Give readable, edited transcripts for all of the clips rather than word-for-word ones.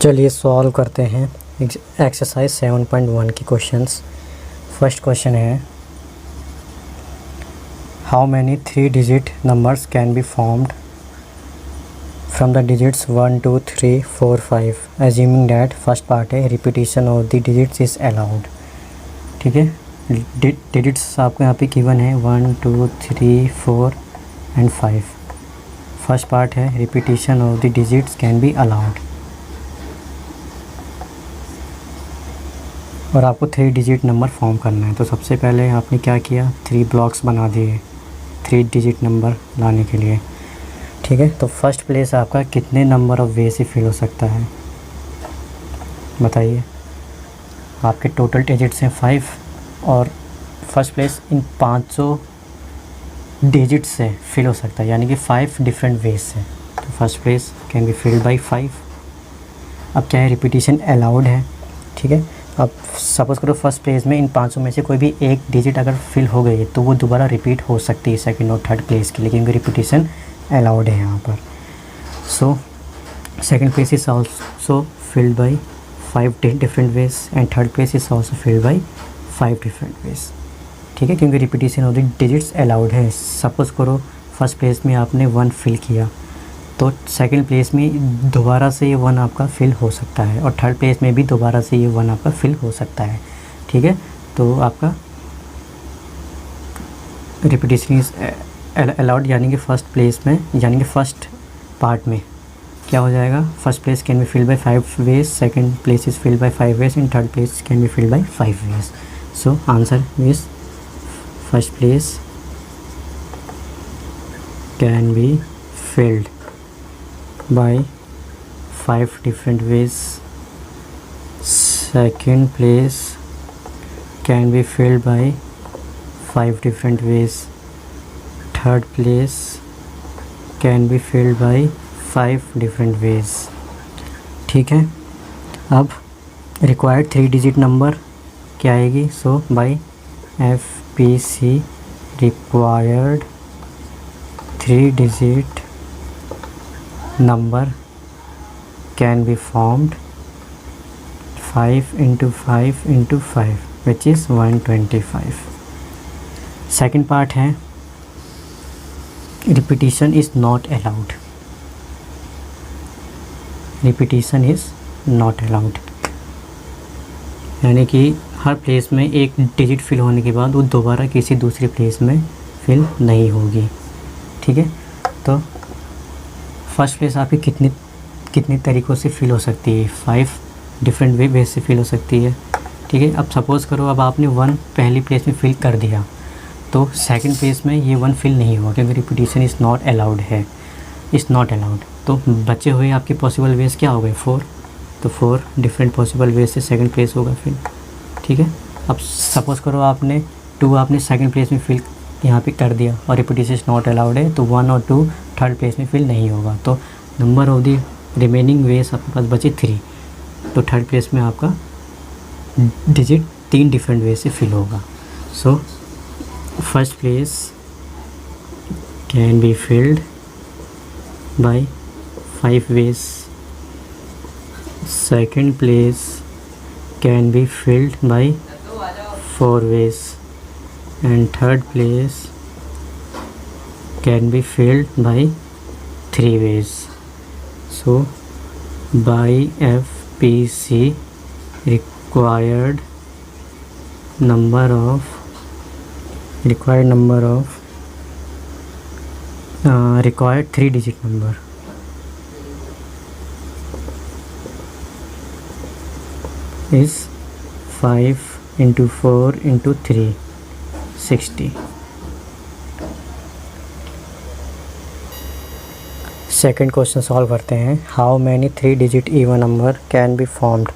चलिए सॉल्व करते हैं एक्सरसाइज 7.1 की क्वेश्चंस। फर्स्ट क्वेश्चन है how many 3 digit numbers can be formed from the digits 1 2 3 4 5 assuming that first part है repetition of the digits is allowed. ठीक है, digits आपको यहाँ पे गिवन है 1 2 3 4 एंड 5। फर्स्ट पार्ट है repetition of the digits can be allowed और आपको 3 डिजिट नंबर फॉर्म करना है। तो सबसे पहले आपने क्या किया, 3 ब्लॉक्स बना दिए 3 डिजिट नंबर लाने के लिए। ठीक है, तो फर्स्ट प्लेस आपका कितने नंबर ऑफ वे से फिल हो सकता है बताइए। आपके टोटल डिजिट्स हैं 5 और फर्स्ट प्लेस इन 500 डिजिट से फिल हो सकता है, यानी कि 5 डिफरेंट वेज से। तो first place can be filled by 5। अब क्या है, रिपीटिशन अलाउड है। ठीक है, अब सपोज़ करो फर्स्ट प्लेस में इन 500 में से कोई भी एक डिजिट अगर फिल हो गई तो वो दोबारा रिपीट हो सकती है सेकंड और थर्ड प्लेस के लिए, क्योंकि रिपीटिशन अलाउड है यहाँ पर। So second place is also field by 5 different ways and third place is also field by 5 different veg. ठीक है, क्योंकि repetition of the digits allowed है। सपोज़ करो फर्स्ट प्लेस में आपने 1 फिल किया तो सेकंड प्लेस में दोबारा से ये 1 आपका फिल हो सकता है और थर्ड प्लेस में भी दोबारा से ये 1 आपका फिल हो सकता है। ठीक है, तो आपका रिपीटिशन इज अलाउड, यानी कि फर्स्ट प्लेस में, यानी कि फर्स्ट पार्ट में क्या हो जाएगा, first place can be filled by 5 ways, second place is filled by 5 ways and third place can be filled by 5 ways. So answer is first place can be filled by 5 different ways, second place can be filled by 5 different ways, third place can be filled by 5 different ways। ठीक है, अब required 3 digit number क्या आएगी, so by FPC required 3 digit number can be formed 5 into 5 into 5 which is 125। second part है repetition is not allowed, repetition is not allowed, यानी कि हर place में एक डिजिट फिल होने के बाद वो दोबारा किसी दूसरी प्लेस में फिल नहीं होगी। ठीक है, तो फर्स्ट प्लेस आपकी कितनी तरीक़ों से फिल हो सकती है, 5 डिफरेंट वे से फिल हो सकती है। ठीक है, अब सपोज़ करो अब आपने 1 पहली प्लेस में फिल कर दिया तो सेकंड प्लेस में ये 1 फिल नहीं हुआ क्योंकि रिपीटिशन इज़ नॉट अलाउड है, इज़ नॉट अलाउड। तो बचे हुए आपके पॉसिबल वेज क्या हो गए, 4। तो 4 डिफरेंट पॉसिबल वेज से सेकंड प्लेस होगा फिल। ठीक है, अब सपोज़ करो आपने 2 आपने सेकंड प्लेस में फिल यहाँ पे कर दिया और रिपीटिशन नॉट अलाउड है, तो 1 और 2 थर्ड प्लेस में फिल नहीं होगा। तो number of the remaining ways आपके पास बचे 3, तो थर्ड प्लेस में आपका डिजिट 3 डिफरेंट वे से फिल होगा। So first place can be filled by 5 ways, second place can be filled by 4 ways and third place can be filled by 3 ways. So by FPC required number of required 3 digit number is 5 into 4 into 3 60। Second question solve करते हैं। How many 3 digit even number can be formed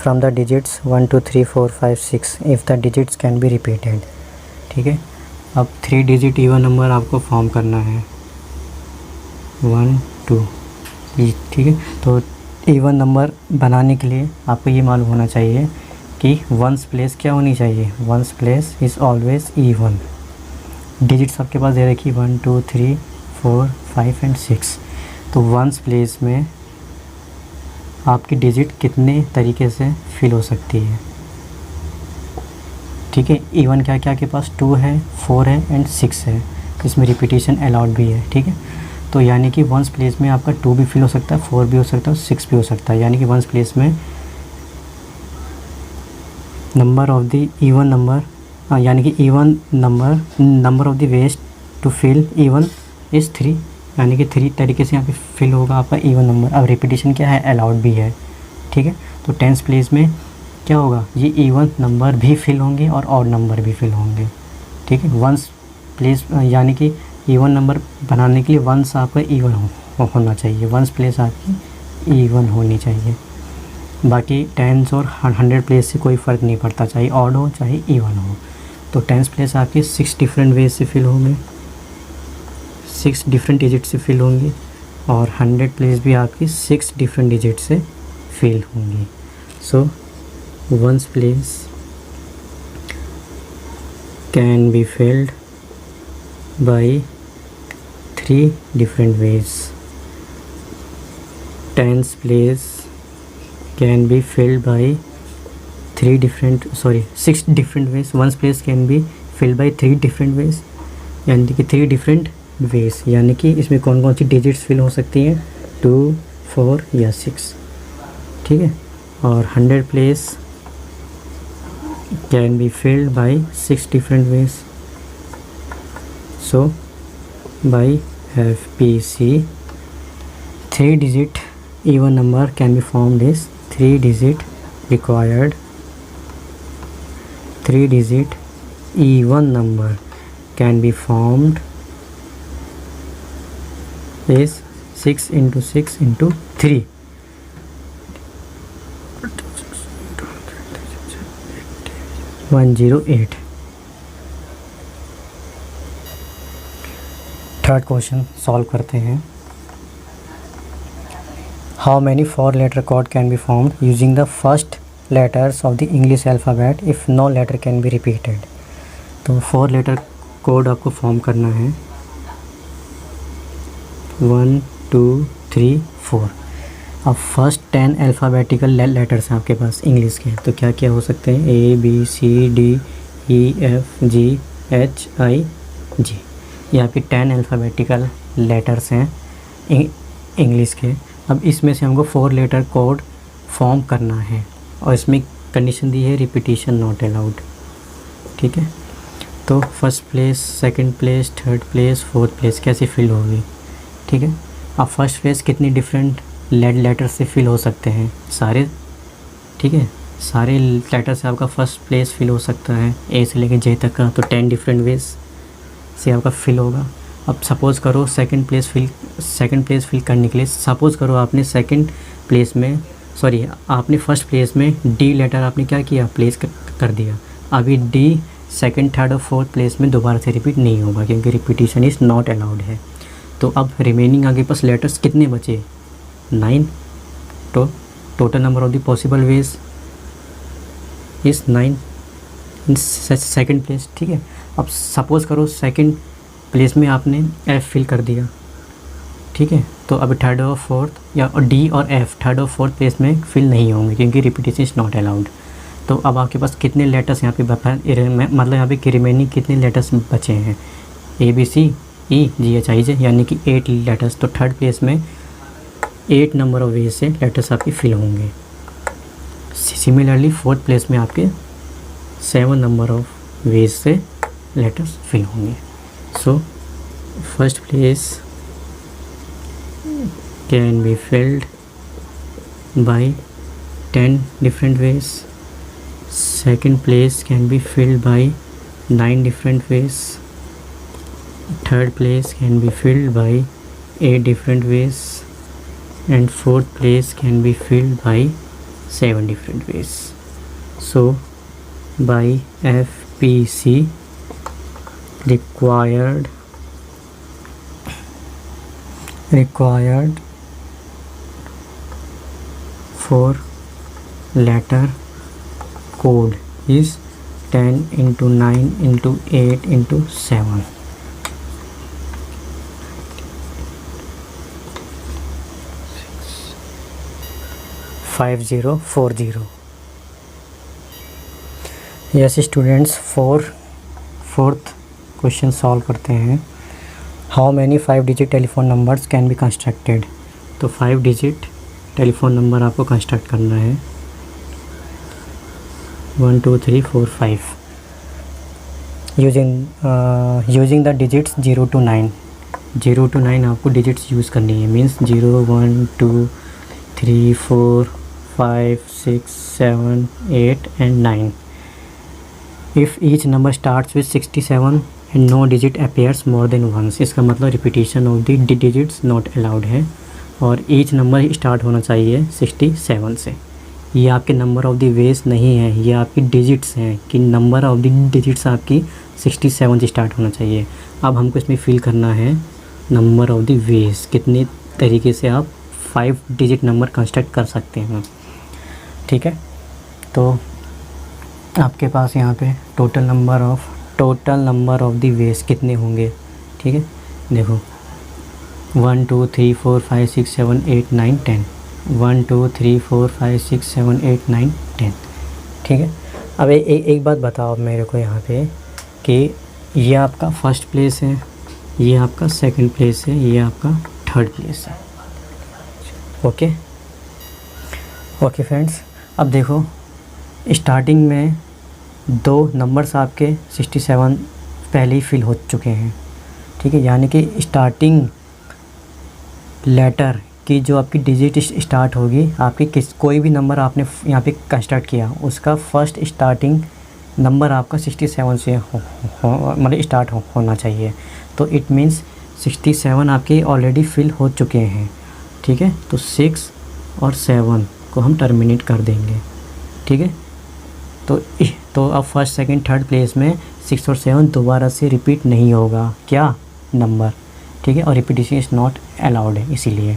from the digits 1 2 3 4 5 6 if the digits can be repeated. ठीक है, अब 3 digit even number आपको form करना है 1 2। ठीक है, तो इवन नंबर बनाने के लिए आपको ये मालूम होना चाहिए कि वंस प्लेस क्या होनी चाहिए, ones place is always even. Digits आपके पास दे रखी 1 2 3 4 5 एंड 6। तो वंस प्लेस में आपकी डिजिट कितने तरीके से फिल हो सकती है। ठीक है, इवन क्या क्या आपके पास 2 है, 4 है एंड 6 है, इसमें रिपीटेशन अलाउड भी है। ठीक है, तो यानी कि वंस प्लेस में आपका 2 भी फिल हो सकता है, 4 भी हो सकता है, 6 भी हो सकता है। यानी कि वंस प्लेस में number of the even number, यानी कि even number of the ways to fill even is 3, यानी कि 3 तरीके से यहाँ पे फिल होगा आपका इवन नंबर। अब रिपीटेशन क्या है, अलाउड भी है। ठीक है, तो टेंस प्लेस में क्या होगा, ये इवन नंबर भी फिल होंगे और ऑड नंबर भी फिल होंगे। ठीक है, वंस प्लेस यानी कि इवन नंबर बनाने के लिए वंस आपका इवन होना चाहिए, वंस प्लेस आपकी इवन होनी चाहिए। बाकी टेंस और 100 प्लेस से कोई फ़र्क नहीं पड़ता, चाहे ऑड हो चाहे इवन हो। तो टेंस प्लेस आपकी 6 डिफरेंट वेज से फिल होंगे, 6 डिफरेंट डिजिट से फिल होंगी, और 100 प्लेस भी आपकी 6 डिफरेंट डिजिट से फिल होंगी। So ones place can be field by 3 different ways. Tens place can be filled by 6 different ways. Ones place can be filled by 3 different ways, यानी कि 3 different ways, यानी कि इसमें कौन कौन सी डिजिट्स फिल हो सकती हैं, 2, 4 या 6। ठीक है, और 100 place can be filled by 6 different ways. So by FPC 3 digit even number can be formed is 3 digit required 3 digit even number can be formed is 6 into 6 into 3, 108। Third question solve करते हैं। How many 4 letter code can be formed using the first letters of the English alphabet if no letter can be repeated. तो 4 letter code आपको form करना है, 1 2 3 4। अब first 10 alphabetical letters हैं आपके पास English के, तो क्या क्या हो सकते हैं, ABCDEFGHIG, ये आपके 10 अल्फ़ाबेटिकल लेटर्स हैं इंग्लिश के। अब इसमें से हमको 4 लेटर कोड फॉर्म करना है, और इसमें कंडीशन दी है रिपीटेशन नॉट अलाउड। ठीक है, तो first place, second place, third place, fourth place कैसे फिल होगी। ठीक है, अब फर्स्ट प्लेस कितनी डिफरेंट लेटर से फिल हो सकते हैं, सारे। ठीक है, सारे लेटर से आपका फर्स्ट प्लेस फिल हो सकता है, ए से लेकर जे तक का, तो 10 डिफरेंट वेज से आपका फिल होगा। अब सपोज़ करो सेकंड प्लेस फिल करने के लिए, सपोज़ करो आपने आपने फर्स्ट प्लेस में डी लेटर आपने क्या किया, प्लेस कर दिया। अभी डी सेकंड, थर्ड और फोर्थ प्लेस में दोबारा से रिपीट नहीं होगा, क्योंकि रिपीटेशन इज़ नॉट अलाउड है। तो अब रिमेनिंग आगे पास लेटर्स कितने बचे, 9। तो total number of the possible veg is 9 in second place. ठीक है, अब सपोज़ करो सेकंड प्लेस में आपने एफ़ फिल कर दिया। ठीक है, तो अब थर्ड और फोर्थ या डी और एफ़ थर्ड और फोर्थ प्लेस में फिल नहीं होंगे, क्योंकि रिपीटेशन इज़ नॉट अलाउड। तो अब आपके पास कितने लेटर्स यहाँ पे मतलब यहाँ पे रिमेनिंग कितने लेटर्स बचे हैं, ABCEGHIJ, यानी कि 8 लेटर्स। तो थर्ड प्लेस में 8 नंबर ऑफ वेज से लेटर्स आपके फिल होंगे। सिमिलरली फोर्थ प्लेस में आपके 7 नंबर ऑफ वेज से लेटर्स फिल होंगे। सो first place can be filled bye 10 different ways, second place can be filled bye 9 different ways, third place can be filled by 8 different veg, and fourth place can be filled by 7 different ways. So by FPC required 4 letter code is 10 into 9 into 8 into 7. 5040। Yes students, fourth question solve करते हैं। How many 5 digit telephone numbers can be constructed. तो 5 digit telephone number आपको construct करना है, 1 2 3 4 5, using the digits 0 to 9। 0 to 9 आपको digits use करनी है, means 0 1 2 3 4 5 6 7 8 and 9। If each number starts with 67 and no digit appears more than once, इसका मतलब repetition of the digits not allowed है, और ईच नंबर स्टार्ट होना चाहिए 67 से। ये आपके नंबर ऑफ द वेज नहीं है, ये आपकी डिजिट्स हैं कि नंबर ऑफ द डिजिट्स आपकी 67 से स्टार्ट होना चाहिए। अब हमको इसमें फिल करना है नंबर ऑफ द वेज, कितने तरीके से आप 5 डिजिट नंबर कंस्ट्रक्ट कर सकते हैं। ठीक है, तो आपके पास यहाँ पे total number of the veg कितने होंगे। ठीक है, देखो 1 2 3 4 5 6 7 8 9 10, 1 2 3 4 5 6 7 8 9 10। ठीक है, अब एक बात बताओ मेरे को यहाँ पे कि ये आपका फर्स्ट प्लेस है, ये आपका सेकंड प्लेस है, ये आपका थर्ड प्लेस है। ओके फ्रेंड्स, अब देखो स्टार्टिंग में 2 नंबर्स आपके 67 पहले ही फिल हो चुके हैं। ठीक है, यानी कि स्टार्टिंग लेटर की जो आपकी डिजिट स्टार्ट होगी, आपकी कोई भी नंबर आपने यहाँ पे कंस्ट्रक्ट किया, उसका फर्स्ट स्टार्टिंग नंबर आपका 67 से मतलब स्टार्ट होना चाहिए। तो इट मीन्स 67 आपके ऑलरेडी फिल हो चुके हैं। ठीक है, तो 6 और 7 को हम टर्मिनेट कर देंगे। ठीक है, तो अब फर्स्ट सेकंड थर्ड प्लेस में 6 और 7 दोबारा से रिपीट नहीं होगा क्या नंबर। ठीक है, और रिपीटिशन इज़ नॉट अलाउड है, इसीलिए।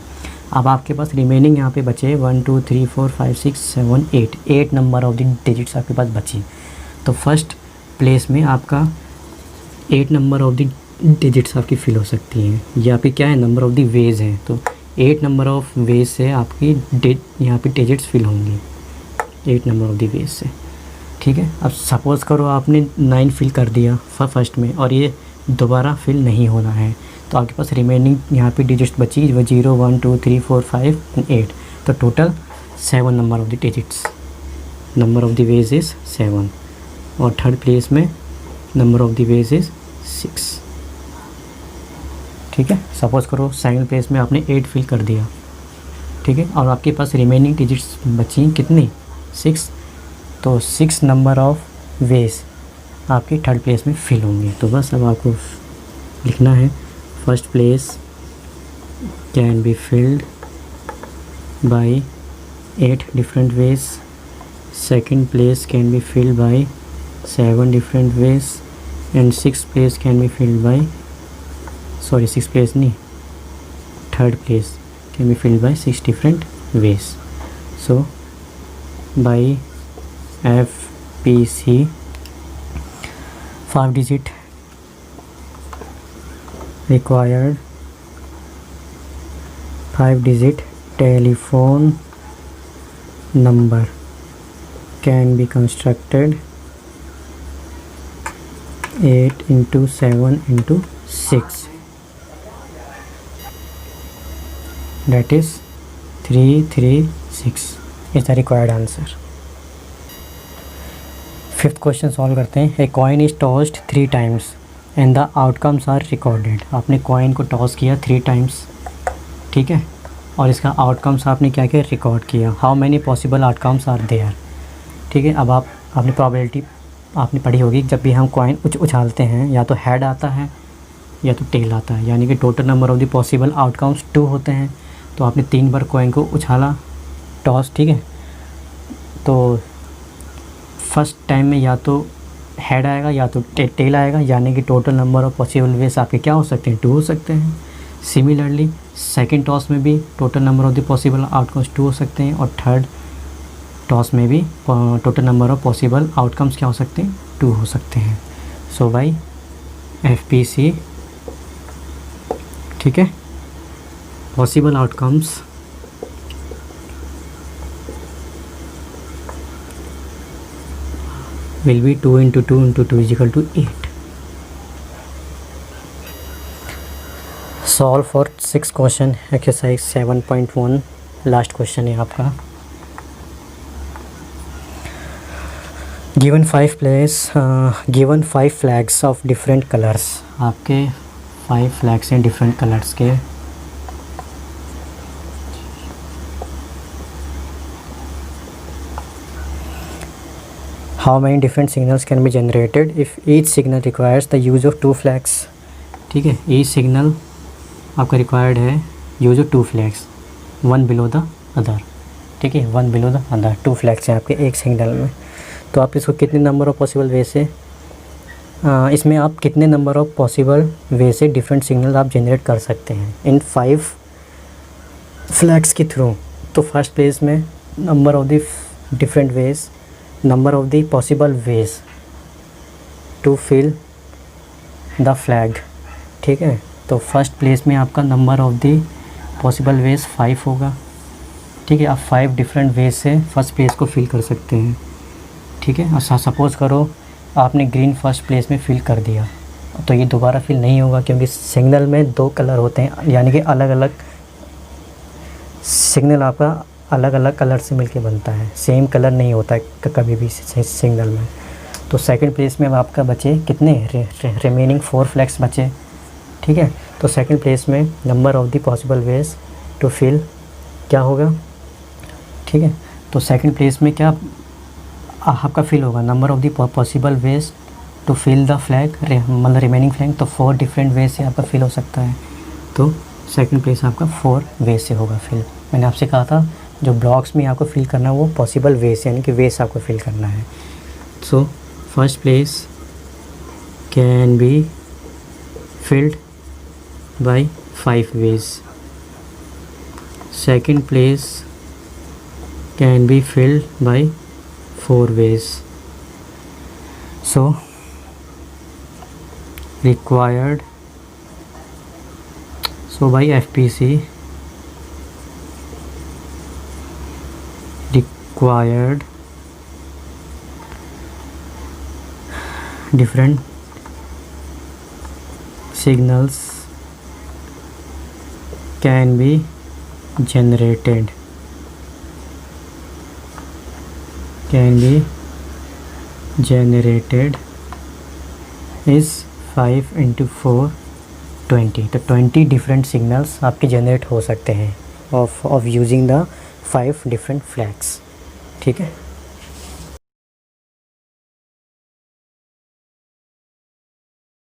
अब आपके पास रिमेनिंग यहाँ पे बचे 1 2 3 4 5 6 7 8 नंबर ऑफ द डिजिट्स आपके पास बची। तो फर्स्ट प्लेस में आपका 8 नंबर ऑफ द डिजिट्स आपकी फिल हो सकती हैं। ये आपकी क्या है, नंबर ऑफ द वेज हैं, तो 8 नंबर ऑफ वेज से आपकी यहाँ पे डिजिट्स फिल होंगी 8 नंबर ऑफ द वेज से। ठीक है, अब सपोज़ करो आपने 9 फिल कर दिया फर्स्ट में और ये दोबारा फिल नहीं होना है, तो आपके पास रिमेनिंग यहाँ पे डिजिट्स बची वो 0 1 2 3 4 5 and 8। तो total 7 number of the digits, number of the veg is 7, और थर्ड प्लेस में number of the veg is 6। ठीक है, सपोज़ करो सेकंड प्लेस में आपने 8 फिल कर दिया। ठीक है, और आपके पास रिमेनिंग डिजिट्स बची कितनी, 6। तो 6 नंबर ऑफ वेज आपकी थर्ड प्लेस में फिल होंगे। तो बस अब आपको लिखना है first place can be filled by 8 different ways, second place can be filled by 7 different ways, and six place can be filled by six place नहीं, third place can be filled by 6 different ways. So by FPC 5 digit required, 5 digit telephone number can be constructed 8 into 7 into 6, that is 336 is the required answer। Fifth question solve करते हैं। A coin is tossed 3 times and the outcomes are recorded. आपने coin को toss किया 3 times, ठीक है, और इसका outcomes आपने क्या किया, रिकॉर्ड किया। How many possible outcomes are there. ठीक है, अब आपने प्रोबेबिलिटी आपने पढ़ी होगी, जब भी हम कॉइन उछालते हैं या तो हेड आता है या तो टेल आता है, यानी कि total number of the possible outcomes 2 होते हैं। तो आपने 3 बार कॉइन को उछाला, टॉस, ठीक है, तो फर्स्ट टाइम में या तो हेड आएगा या तो टेल आएगा, यानी कि total number of possible ways आपके क्या हो सकते हैं, 2 हो सकते हैं। सिमिलरली सेकंड टॉस में भी total number of the possible outcomes 2 हो सकते हैं, और थर्ड टॉस में भी total number of possible outcomes क्या हो सकते हैं, 2 हो सकते हैं। सो बाई FPC, ठीक है, possible outcomes will be 2 into 2 into 2 is equal to 8. Solve for 6 question exercise 7.1 last question है आपका। Given 5 flags of different colours, आपके 5 फ्लैग्स हैं डिफरेंट कलर्स के। How many different signals can be generated if each signal requires the use of 2 flags. ठीक है, each signal आपका required है use of 2 flags, one below the other. ठीक है, one below the other, 2 flags हैं आपके एक सिग्नल में। तो आप इसको कितने नंबर ऑफ पॉसिबल वे से इसमें आप कितने नंबर ऑफ पॉसिबल वे से डिफरेंट सिग्नल आप जनरेट कर सकते हैं इन 5 फ्लैग्स के थ्रू। तो फर्स्ट प्लेस में number of the different ways, number of the possible ways to fill the flag. ठीक है, तो फर्स्ट प्लेस में आपका number of the possible ways 5 होगा। ठीक है, आप 5 डिफरेंट वेज से फर्स्ट प्लेस को फिल कर सकते हैं। ठीक है, और सपोज़ करो आपने ग्रीन फर्स्ट प्लेस में फिल कर दिया, तो ये दोबारा फिल नहीं होगा क्योंकि सिग्नल में 2 कलर होते हैं, यानी कि अलग अलग सिग्नल आपका अलग अलग कलर से मिलके बनता है, सेम कलर नहीं होता है कभी भी सिग्नल में। तो सेकंड प्लेस में आपका बचे कितने, रिमेनिंग 4 फ्लैग्स बचे। ठीक है, तो सेकंड प्लेस में number of the possible ways to fill क्या होगा। ठीक है, तो सेकंड प्लेस में क्या आपका फिल होगा, number of the possible ways to fill the flag, मतलब रिमेनिंग फ्लैग। तो 4 डिफरेंट वे से आपका फिल हो सकता है। तो सेकंड प्लेस आपका 4 वे से होगा फिल। मैंने आपसे कहा था जो ब्लॉक्स में आपको फिल करना है वो पॉसिबल वे से, यानी कि वे से आपको फिल करना है। So first place can be filled by 5 ways, second place can be filled by 4 ways. So required, so by FPC required different signals can be generated is 5 into 4 20। तो 20 different signals आपके generate हो सकते हैं of using the 5 different flags. ठीक है।